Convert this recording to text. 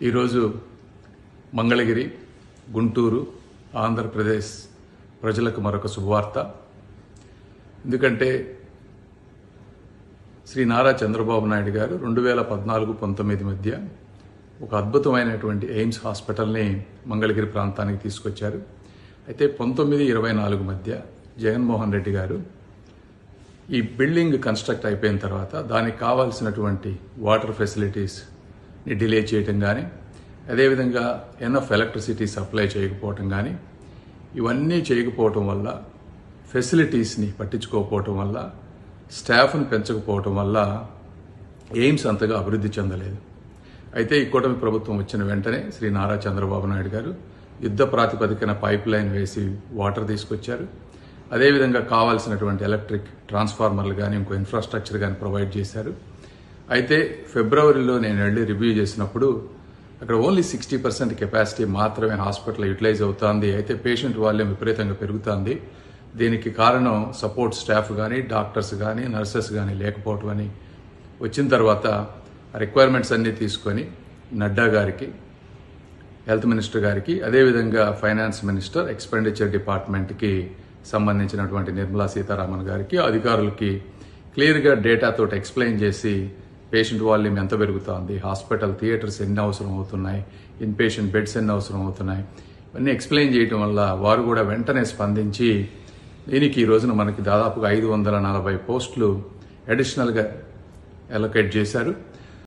ఈరోజు మంగళగిరి, గుంటూరు, ఆంధ్రప్రదేశ్ ప్రజలకు మరొక శుభవార్త. ఎందుకంటే శ్రీ నారా చంద్రబాబు నాయుడు గారు 2014-19 మధ్య ఒక అద్భుతమైనటువంటి ఎయిమ్స్ హాస్పిటల్ని మంగళగిరి ప్రాంతానికి తీసుకొచ్చారు. అయితే 19-24 మధ్య జగన్మోహన్ రెడ్డి గారు ఈ బిల్డింగ్ కన్స్ట్రక్ట్ అయిపోయిన తర్వాత దానికి కావాల్సినటువంటి వాటర్ ఫెసిలిటీస్ని డిలే చేయటం కానీ, అదేవిధంగా ఎనఫ్ ఎలక్ట్రిసిటీ సప్లై చేయకపోవటం కానీ, ఇవన్నీ చేయకపోవటం వల్ల, ఫెసిలిటీస్ని పట్టించుకోకపోవటం వల్ల, స్టాఫ్ను పెంచకపోవటం వల్ల ఎయిమ్స్ అంతగా అభివృద్ధి చెందలేదు. అయితే ఈ కూటమి ప్రభుత్వం వచ్చిన వెంటనే శ్రీ నారా చంద్రబాబు నాయుడు గారు యుద్ధ ప్రాతిపదికన పైప్ లైన్ వేసి వాటర్ తీసుకొచ్చారు. అదేవిధంగా కావాల్సినటువంటి ఎలక్ట్రిక్ ట్రాన్స్ఫార్మర్లు కానీ, ఇంకో ఇన్ఫ్రాస్ట్రక్చర్ కానీ ప్రొవైడ్ చేశారు. అయితే ఫిబ్రవరిలో నేను వెళ్ళి రివ్యూ చేసినప్పుడు అక్కడ ఓన్లీ 60% కెపాసిటీ మాత్రమే హాస్పిటల్ యూటిలైజ్ అవుతుంది. అయితే పేషెంట్ వాల్యూమ్ విపరీతంగా పెరుగుతుంది. దీనికి కారణం సపోర్ట్ స్టాఫ్ కానీ, డాక్టర్స్ కానీ, నర్సెస్ కానీ లేకపోవటం అని వచ్చిన తర్వాత రిక్వైర్మెంట్స్ అన్నీ తీసుకొని నడ్డా గారికి, హెల్త్ మినిస్టర్ గారికి, అదేవిధంగా ఫైనాన్స్ మినిస్టర్, ఎక్స్పెండిచర్ డిపార్ట్మెంట్కి సంబంధించినటువంటి నిర్మలా సీతారామన్ గారికి, అధికారులకి క్లియర్గా డేటాతో ఎక్స్ప్లెయిన్ చేసి పేషెంట్ వాల్యూమ్ ఎంత పెరుగుతోంది, హాస్పిటల్ థియేటర్స్ ఎన్ని అవసరం అవుతున్నాయి, ఇన్ పేషెంట్ బెడ్స్ ఎన్ని అవసరం అవుతున్నాయి, ఇవన్నీ ఎక్స్ప్లెయిన్ చేయడం వల్ల వారు కూడా వెంటనే స్పందించి దీనికి ఈ రోజున మనకి దాదాపుగా 540 పోస్టులు అడిషనల్గా అలొకేట్ చేశారు.